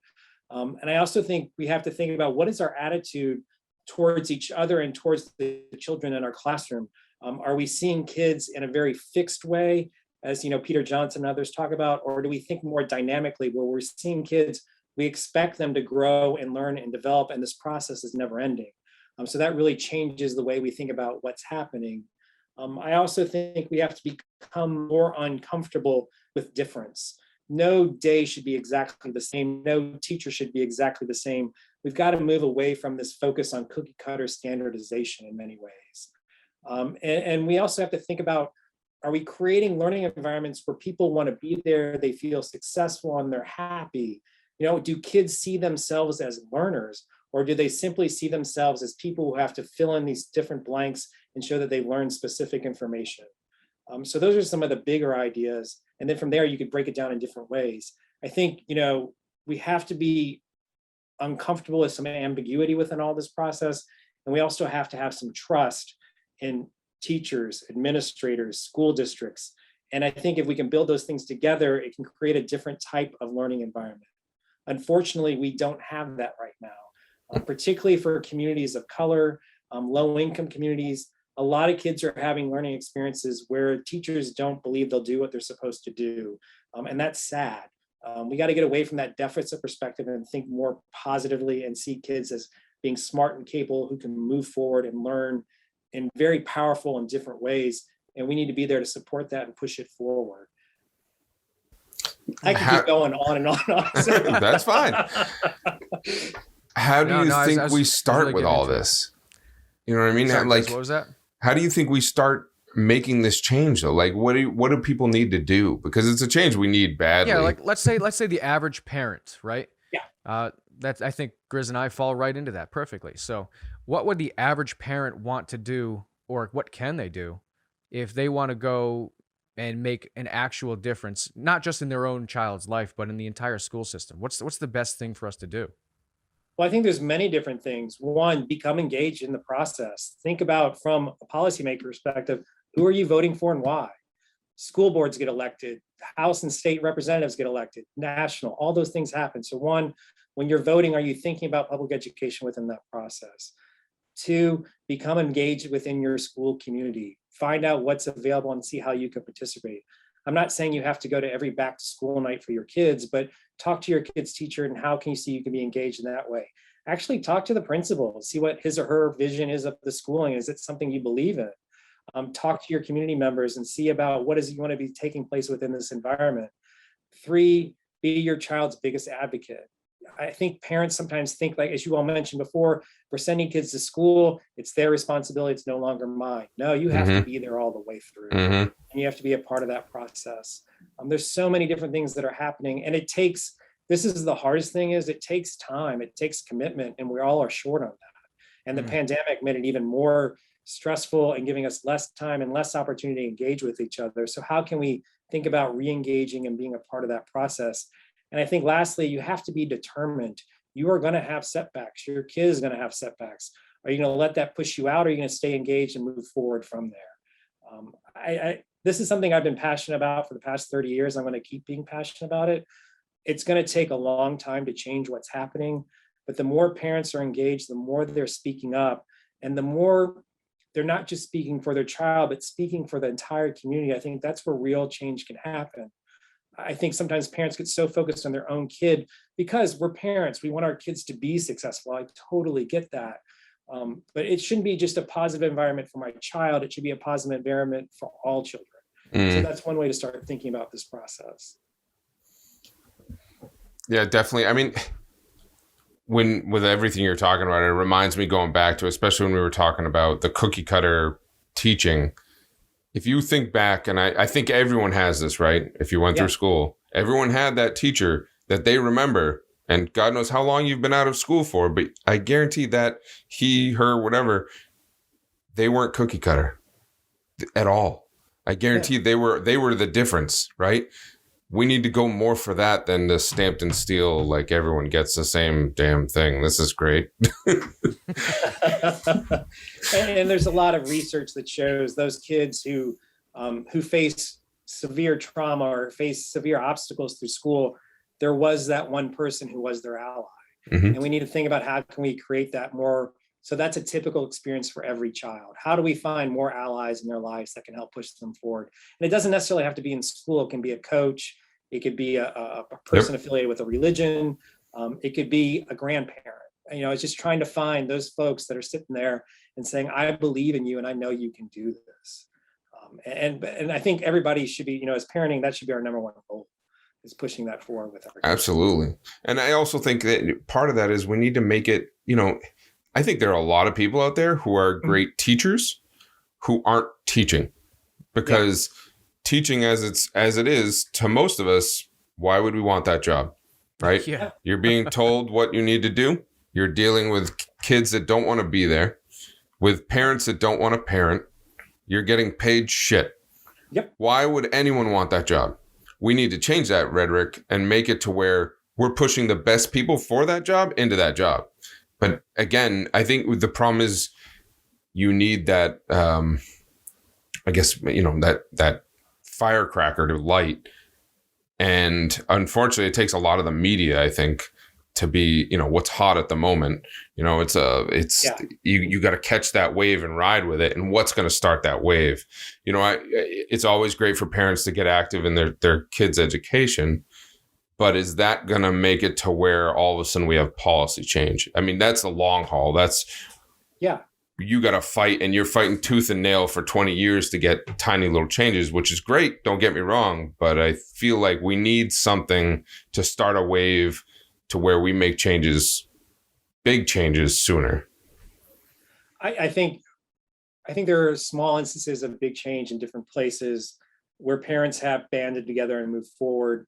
And I also think we have to think about what is our attitude towards each other and towards the children in our classroom. Are we seeing kids in a very fixed way, as Peter Johnson and others talk about, or do we think more dynamically where we're seeing kids, we expect them to grow and learn and develop, and this process is never ending. So that really changes the way we think about what's happening. I also think we have to become more uncomfortable with difference. No day should be exactly the same. No teacher should be exactly the same. We've got to move away from this focus on cookie cutter standardization in many ways. And we also have to think about, are we creating learning environments where people want to be there, they feel successful, and they're happy? Do kids see themselves as learners, or do they simply see themselves as people who have to fill in these different blanks and show that they learned specific information? So those are some of the bigger ideas. And then from there, you could break it down in different ways. I think, we have to be uncomfortable with some ambiguity within all this process. And we also have to have some trust in teachers, administrators, school districts. And I think if we can build those things together, it can create a different type of learning environment. Unfortunately, we don't have that right now, particularly for communities of color, low-income communities. A lot of kids are having learning experiences where teachers don't believe they'll do what they're supposed to do. And that's sad. We got to get away from that deficit perspective and think more positively and see kids as being smart and capable who can move forward and learn in very powerful and different ways. And we need to be there to support that and push it forward. I can keep going on and on and on. That's fine. How do you think we start with all this? You know what I mean? Sorry, like, what was that? How do you think we start making this change though? Like, what do people need to do? Because it's a change we need badly. Yeah, like let's say the average parent, right? Yeah. I think Grizz and I fall right into that perfectly. So, what would the average parent want to do, or what can they do, if they want to go and make an actual difference, not just in their own child's life, but in the entire school system? What's the best thing for us to do? Well, I think there's many different things. One, become engaged in the process. Think about, from a policymaker perspective, who are you voting for and why? School boards get elected, House and state representatives get elected, national, all those things happen. So one, when you're voting, are you thinking about public education within that process? Two, become engaged within your school community. Find out what's available and see how you can participate. I'm not saying you have to go to every back to school night for your kids, but talk to your kid's teacher and how can you see you can be engaged in that way. Actually talk to the principal, see what his or her vision is of the schooling. Is it something you believe in? Talk to your community members and see about what is you want to be taking place within this environment. 3, be your child's biggest advocate. I think parents sometimes think, like, as you all mentioned before, we're sending kids to school, it's their responsibility, it's no longer mine. No, you have to be there all the way through. And you have to be a part of that process. There's so many different things that are happening, and this is the hardest thing, is it takes time, it takes commitment, and we all are short on that. And the pandemic made it even more stressful and giving us less time and less opportunity to engage with each other. So how can we think about re-engaging and being a part of that process? And I think lastly, you have to be determined. You are going to have setbacks. Your kid is going to have setbacks. Are you going to let that push you out, or are you going to stay engaged and move forward from there? This is something I've been passionate about for the past 30 years. I'm going to keep being passionate about it. It's going to take a long time to change what's happening, but the more parents are engaged, the more they're speaking up, and the more they're not just speaking for their child, but speaking for the entire community. I think that's where real change can happen. I think sometimes parents get so focused on their own kid because we're parents. We want our kids to be successful. I totally get that. But it shouldn't be just a positive environment for my child. It should be a positive environment for all children. So that's one way to start thinking about this process. Yeah, definitely. I mean, with everything you're talking about, it reminds me, going back to, especially when we were talking about the cookie cutter teaching. If you think back, and I think everyone has this, right? If you went through school, everyone had that teacher that they remember, and God knows how long you've been out of school for, but I guarantee that he, her, whatever, they weren't cookie cutter at all. I guarantee they were the difference, right? We need to go more for that than the stamped and steel, like everyone gets the same damn thing. This is great. And there's a lot of research that shows those kids who face severe trauma or face severe obstacles through school, there was that one person who was their ally. And we need to think about how can we create that more. So that's a typical experience for every child. How do we find more allies in their lives that can help push them forward? And it doesn't necessarily have to be in school. It can be a coach. It could be a person affiliated with a religion. It could be a grandparent. It's just trying to find those folks that are sitting there and saying, I believe in you and I know you can do this. And I think everybody should be, as parenting, that should be our number one goal, is pushing that forward with everyone. Absolutely. And I also think that part of that is we need to make it, I think there are a lot of people out there who are great teachers who aren't teaching, because teaching as it is to most of us, why would we want that job? Right? Yeah. You're being told what you need to do. You're dealing with kids that don't want to be there, with parents that don't want to parent. You're getting paid shit. Yep. Why would anyone want that job? We need to change that rhetoric and make it to where we're pushing the best people for that job into that job. But again, I think the problem is you need that, I guess, that firecracker to light. And unfortunately, it takes a lot of the media, I think, to be, what's hot at the moment. You got to catch that wave and ride with it. And what's going to start that wave? It's always great for parents to get active in their kids' education. But is that going to make it to where all of a sudden we have policy change? I mean, that's the long haul. You got to fight, and you're fighting tooth and nail for 20 years to get tiny little changes, which is great. Don't get me wrong. But I feel like we need something to start a wave to where we make changes, big changes sooner. I think there are small instances of big change in different places where parents have banded together and moved forward.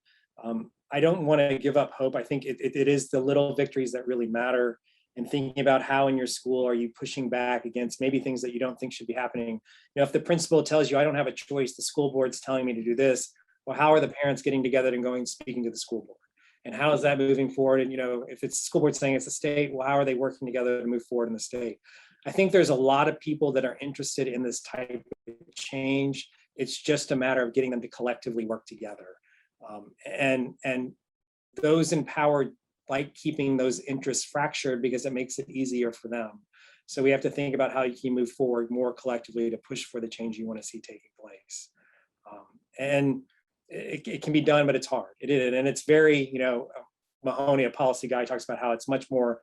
I don't want to give up hope. I think it is the little victories that really matter, and thinking about how in your school are you pushing back against maybe things that you don't think should be happening. If the principal tells you I don't have a choice, the school board's telling me to do this, well, how are the parents getting together and going speaking to the school board? And how is that moving forward? And if it's the school board saying it's the state, well, how are they working together to move forward in the state? I think there's a lot of people that are interested in this type of change. It's just a matter of getting them to collectively work together. And those empowered like keeping those interests fractured because it makes it easier for them. So we have to think about how you can move forward more collectively to push for the change you want to see taking place. And it can be done, but it's hard. It is, and it's very, Mahoney, a policy guy, talks about how it's much more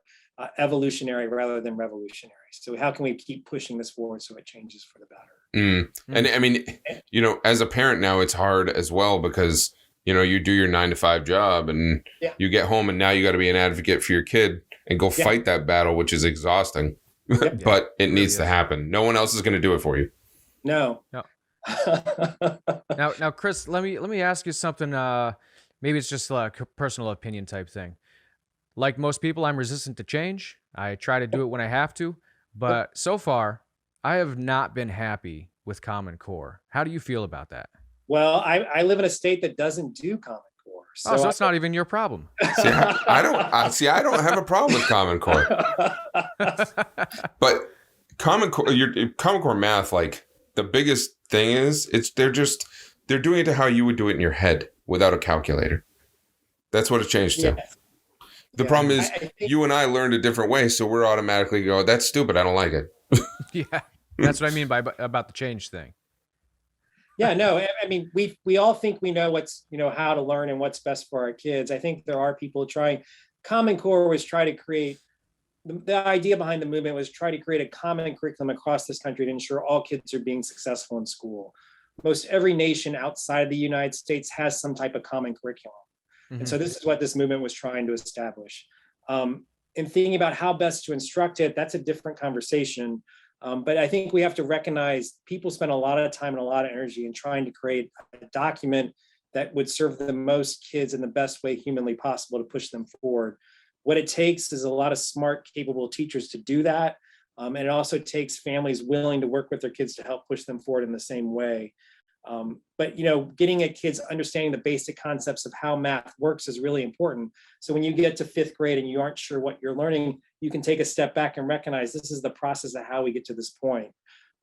evolutionary rather than revolutionary. So how can we keep pushing this forward so it changes for the better? And I mean, as a parent now, it's hard as well because, you do your 9 to 5 job and you get home and now you got to be an advocate for your kid and go fight that battle, which is exhausting, but it needs to happen. No one else is going to do it for you. No. Now, Chris, let me ask you something. Maybe it's just like a personal opinion type thing. Like most people, I'm resistant to change. I try to do it when I have to, but so far, I have not been happy with Common Core. How do you feel about that? Well, I live in a state that doesn't do Common Core. So it's not even your problem. See, I don't have a problem with Common Core. But Common Core, your Common Core math, like the biggest thing is they're doing it to how you would do it in your head without a calculator. That's what it changed to. The problem is I think you and I learned a different way, so we're automatically go, that's stupid. I don't like it. Yeah, that's what I mean about the change thing. Yeah, no, I mean, we all think we know what's, how to learn and what's best for our kids. I think there are people trying. Common Core was try to create, the idea behind the movement was try to create a common curriculum across this country to ensure all kids are being successful in school. Most every nation outside of the United States has some type of common curriculum. And so this is what this movement was trying to establish. In thinking about how best to instruct it, that's a different conversation. But I think we have to recognize people spend a lot of time and a lot of energy in trying to create a document that would serve the most kids in the best way humanly possible to push them forward. What it takes is a lot of smart, capable teachers to do that. And it also takes families willing to work with their kids to help push them forward in the same way. But getting at kids understanding the basic concepts of how math works is really important. So when you get to 5th grade and you aren't sure what you're learning, you can take a step back and recognize this is the process of how we get to this point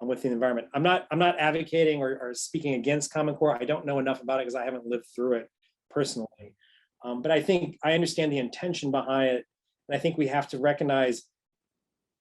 within the environment. I'm not advocating or speaking against Common Core. I don't know enough about it because I haven't lived through it personally. But I think I understand the intention behind it. And I think we have to recognize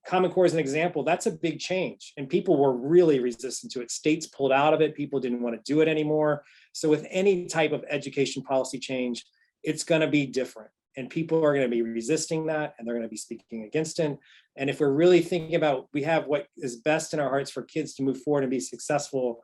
Common Core is an example. That's a big change. And people were really resistant to it. States pulled out of it. People didn't want to do it anymore. So with any type of education policy change, it's going to be different. And people are going to be resisting that, and they're going to be speaking against it. And if we're really thinking about, we have what is best in our hearts for kids to move forward and be successful,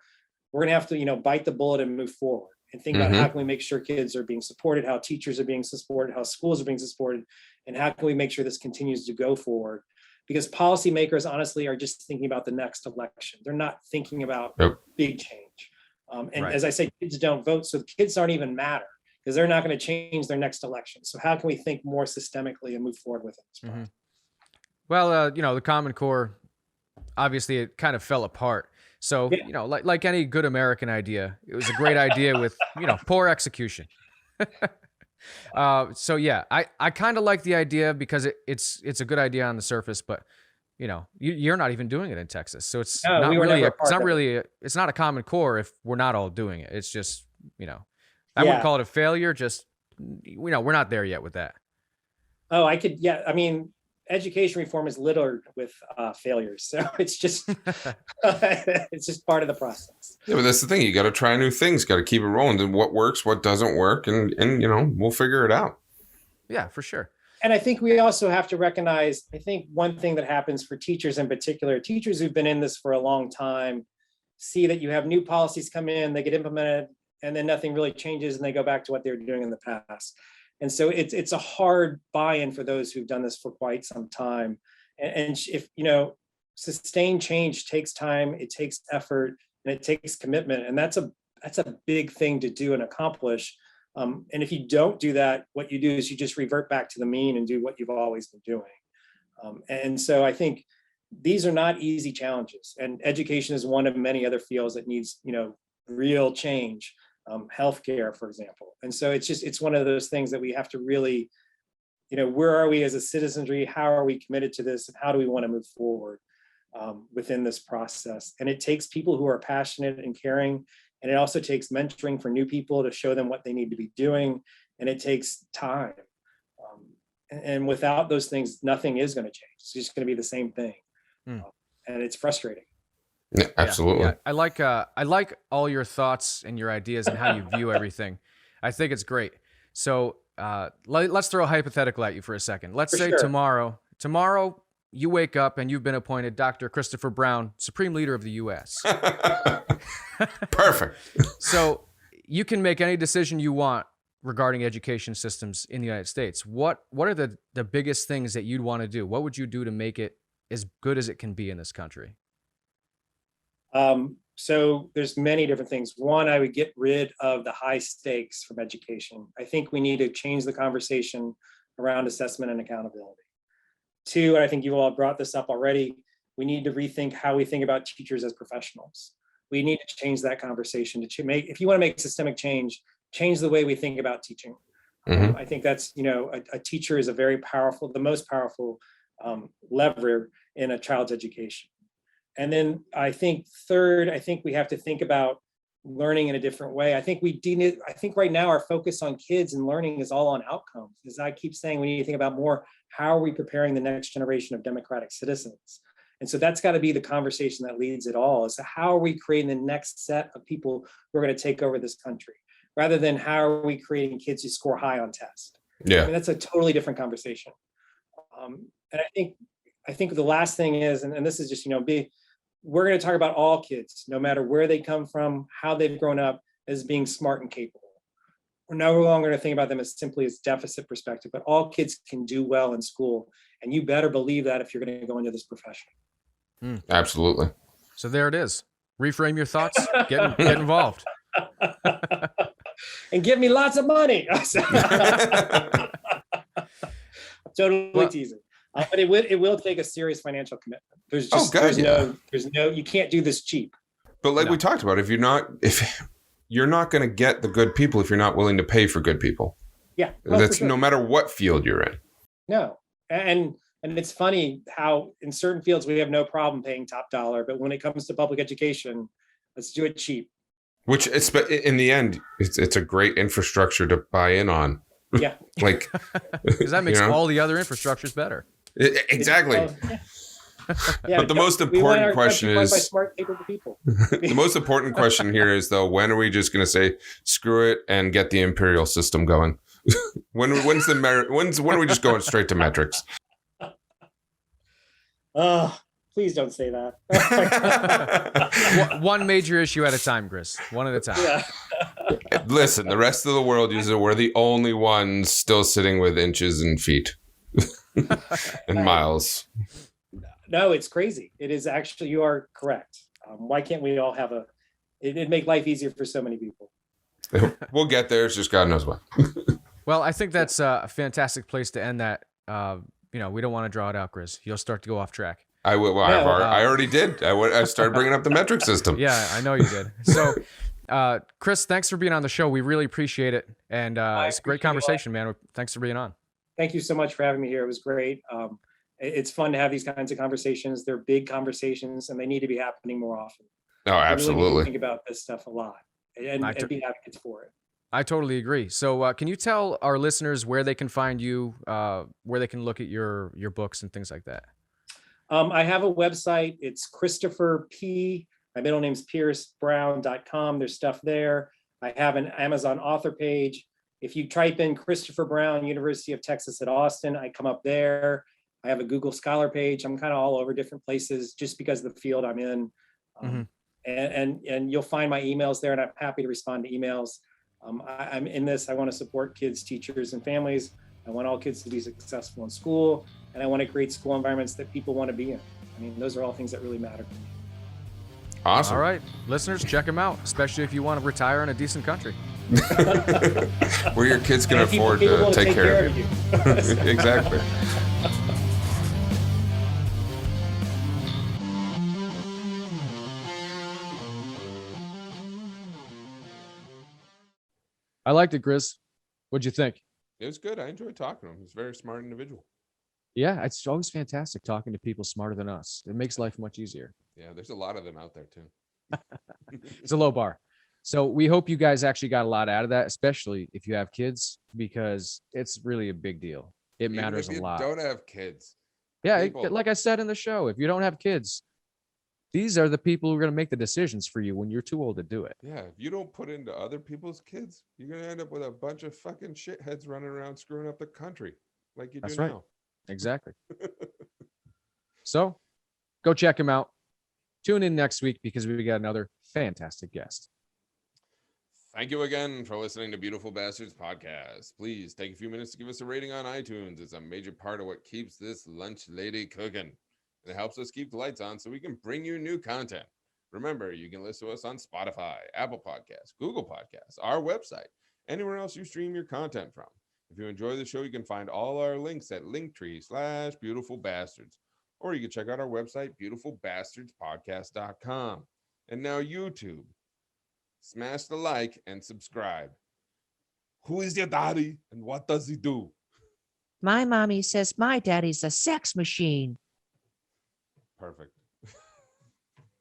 we're going to have to, bite the bullet and move forward and think about how can we make sure kids are being supported, how teachers are being supported, how schools are being supported, and how can we make sure this continues to go forward? Because policymakers, honestly, are just thinking about the next election. They're not thinking about big change. As I say, kids don't vote, so kids don't even matter because they're not going to change their next election. So how can we think more systemically and move forward with it? Well, the Common Core, obviously, it kind of fell apart. So, like any good American idea, it was a great idea with, poor execution. So yeah, I kind of like the idea because it's a good idea on the surface, but you're not even doing it in Texas, so it's not really it's not a Common Core if we're not all doing it. It's just I wouldn't call it a failure. Just we're not there yet with that. Oh, I mean, education reform is littered with failures, so it's just it's just part of the process. Yeah, but that's the thing. You got to try new things. Got to keep it rolling. And what works, what doesn't work, and we'll figure it out. Yeah, for sure. And I think we also have to recognize. I think one thing that happens for teachers in particular, teachers who've been in this for a long time, see that you have new policies come in, they get implemented, and then nothing really changes, and they go back to what they were doing in the past. And so it's a hard buy-in for those who've done this for quite some time. And if, sustained change takes time, it takes effort, and it takes commitment. And that's a big thing to do and accomplish. And if you don't do that, what you do is you just revert back to the mean and do what you've always been doing. And so I think these are not easy challenges. And education is one of many other fields that needs, real change. Healthcare, for example. And so it's one of those things that we have to really, where are we as a citizenry? How are we committed to this? And how do we want to move forward within this process? And it takes people who are passionate and caring. And it also takes mentoring for new people to show them what they need to be doing. And it takes time. And without those things, nothing is going to change. It's just going to be the same thing. And it's frustrating. Yeah, absolutely. Yeah. I like all your thoughts and your ideas and how you view everything. I think it's great. So let's throw a hypothetical at you for a second. Let's say tomorrow tomorrow you wake up and you've been appointed Dr. Christopher Brown, Supreme Leader of the U.S. Perfect. So you can make any decision you want regarding education systems in the United States. What are the biggest things that you'd want to do? What would you do to make it as good as it can be in this country? So there's many different things. One, I would get rid of the high stakes from education. I think we need to change the conversation around assessment and accountability. Two, and I think you all brought this up already, we need to rethink how we think about teachers as professionals. We need to change that conversation to make, if you want to make systemic change the way we think about teaching. I think that's, a teacher is a very powerful, the most powerful lever in a child's education. And then I think third, I think we have to think about learning in a different way. I think right now our focus on kids and learning is all on outcomes. As I keep saying, we need to think about more, how are we preparing the next generation of democratic citizens? And so that's got to be the conversation that leads it all, is how are we creating the next set of people who are going to take over this country, rather than how are we creating kids who score high on tests? Yeah. I mean, that's a totally different conversation. And I think the last thing is, and this is just, we're going to talk about all kids, no matter where they come from, how they've grown up, as being smart and capable. We're no longer going to think about them as simply as deficit perspective, but all kids can do well in school. And you better believe that if you're going to go into this profession. Absolutely. So there it is. Reframe your thoughts, get involved. And give me lots of money. Totally teasing. But it will take a serious financial commitment. There's no, you can't do this cheap. But like we talked about, if you're not going to get the good people if you're not willing to pay for good people. Yeah. That's no matter what field you're in. No. And it's funny how in certain fields we have no problem paying top dollar, but when it comes to public education, let's do it cheap. Which in the end, it's a great infrastructure to buy in on. Yeah. Like, because that makes all the other infrastructures better. Exactly. Yeah, but the most important question is, by smart, capable people. The most important question here is, though, when are we just going to say screw it and get the imperial system going? when are we just going straight to metrics? Please don't say that. One major issue at a time, Chris. One at a time. Yeah. Listen, the rest of the world uses it. We're the only ones still sitting with inches and feet and miles. No, it's crazy. It is actually, you are correct. Why can't we all have it'd make life easier for so many people. We'll get there. It's just God knows when. Well, I think that's a fantastic place to end that. We don't want to draw it out, Chris. You'll start to go off track. I will. Well, I already did. I started bringing up the metric system. Yeah, I know you did. So, Chris, thanks for being on the show. We really appreciate it. And it's a great conversation, man. Thanks for being on. Thank you so much for having me here. It was great. It's fun to have these kinds of conversations. They're big conversations and they need to be happening more often. Oh, absolutely. We really think about this stuff a lot and be advocates for it. I totally agree. So can you tell our listeners where they can find you, where they can look at your books and things like that? I have a website. It's Christopher P. My middle name's PierceBrown.com. There's stuff there. I have an Amazon author page. If you type in Christopher Brown, University of Texas at Austin, I come up there. I have a Google Scholar page. I'm kind of all over different places just because of the field I'm in. And you'll find my emails there, and I'm happy to respond to emails. I'm in this. I want to support kids, teachers, and families. I want all kids to be successful in school, and I want to create school environments that people want to be in. I mean, those are all things that really matter to me. Awesome. All right, listeners, check them out, especially if you want to retire in a decent country. Where your kids can afford to take care of you. Exactly. I liked it, Chris. What'd you think? It was good. I enjoyed talking to him. He's a very smart individual. Yeah, it's always fantastic talking to people smarter than us. It makes life much easier. Yeah, there's a lot of them out there too. It's a low bar. So we hope you guys actually got a lot out of that, especially if you have kids, because it's really a big deal. It matters a lot. Don't have kids. Yeah, like I said in the show, if you don't have kids, these are the people who are going to make the decisions for you when you're too old to do it. Yeah, if you don't put into other people's kids, you're going to end up with a bunch of fucking shitheads running around screwing up the country like you do now. Exactly. So go check him out. Tune in next week because we got another fantastic guest. Thank you again for listening to Beautiful Bastards Podcast. Please take a few minutes to give us a rating on iTunes. It's a major part of what keeps this lunch lady cooking. And it helps us keep the lights on so we can bring you new content. Remember, you can listen to us on Spotify, Apple Podcasts, Google Podcasts, our website, anywhere else you stream your content from. If you enjoy the show, you can find all our links at linktree/beautifulbastards. Or you can check out our website, beautifulbastardspodcast.com. And now YouTube. Smash the like and subscribe. Who is your daddy and what does he do? My mommy says my daddy's a sex machine. Perfect.